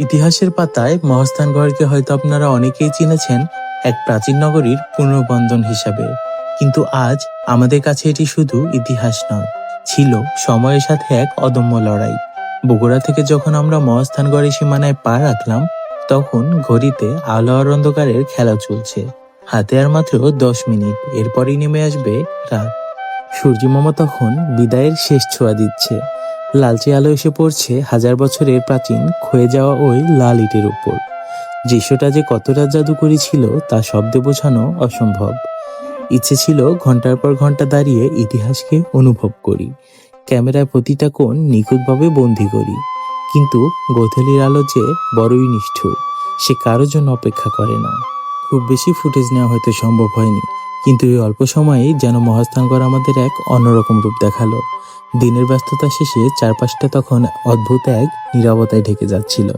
ইতিহাসের পাতায় মহাস্থানগড়কে হয়তো আপনারা অনেকেই চিনেছেন এক প্রাচীন নগরীর পুনর্বন্দন হিসাবে, কিন্তু আজ আমাদের কাছে এটি শুধু ইতিহাস নয়, ছিল সময়ের সাথে এক অদম্য লড়াই। বগুড়া থেকে যখন আমরা মহাস্থানগড়ের সীমানায় পা রাখলাম, তখন ঘড়িতে আলো আর অন্ধকারের খেলা চলছে। হাতে আর মাত্র 10 মিনিট, এরপরই নেমে আসবে রাত। সূর্যমামা তখন বিদায়ের শেষ ছোঁয়া দিচ্ছে। লালচে আলো এসে পড়ছে হাজার বছরের প্রাচীন ক্ষয়ে যাওয়া ওই লাল ইটের উপর। দৃশ্যটা যে কতটা জাদুকরী ছিল তা শব্দে বোঝানো অসম্ভব। ইচ্ছে ছিল ঘন্টার পর ঘন্টা দাঁড়িয়ে ইতিহাসকে অনুভব করি, ক্যামেরায় প্রতিটা কোণ নিখুঁতভাবে বন্দি করি। কিন্তু গোধূলির আলো যে বড়ই নিষ্ঠুর, সে কারোর জন্য অপেক্ষা করে না। খুব বেশি ফুটেজ নেওয়া হয়তো সম্ভব হয়নি, কিন্তু এই অল্প সময়েই যেন মহাস্থানগড় আমাদের এক অন্যরকম রূপ দেখালো। দিনের ব্যস্ততা শেষে চারপাশটা তখন অদ্ভুত এক নীরবতায় ঢেকে যাচ্ছিল।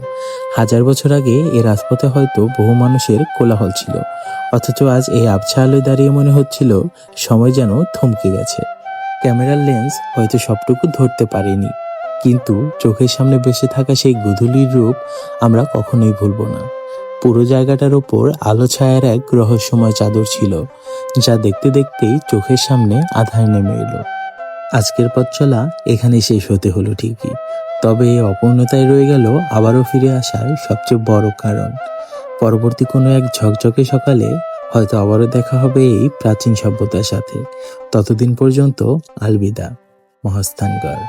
হাজার বছর আগে এ রাজপথে হয়তো বহু মানুষের কোলাহল ছিল, অথচ আজ এই আবছা আলোয় দাঁড়িয়ে মনে হচ্ছিল সময় যেন থমকে গেছে। ক্যামেরার লেন্স হয়তো সবটুকু ধরতে পারেনি, কিন্তু চোখের সামনে ভেসে থাকা সেই গোধূলির রূপ আমরা কখনোই ভুলব না। পুরো জায়গাটার ওপর আলো ছায়ার এক রহস্যময় চাদর ছিল, যা দেখতে দেখতেই চোখের সামনে আধার নেমে এলো। আজকের পথ চলা এখানেই শেষ হতে হলো ঠিকই, তবে এই অপূর্ণতায় রয়ে গেল আবারও ফিরে আসার সবচেয়ে বড় কারণ। পরবর্তী কোনো এক ঝকঝকে সকালে হয়তো আবারও দেখা হবে এই প্রাচীন সভ্যতার সাথে। ততদিন পর্যন্ত আলবিদা, মহাস্থানগড়।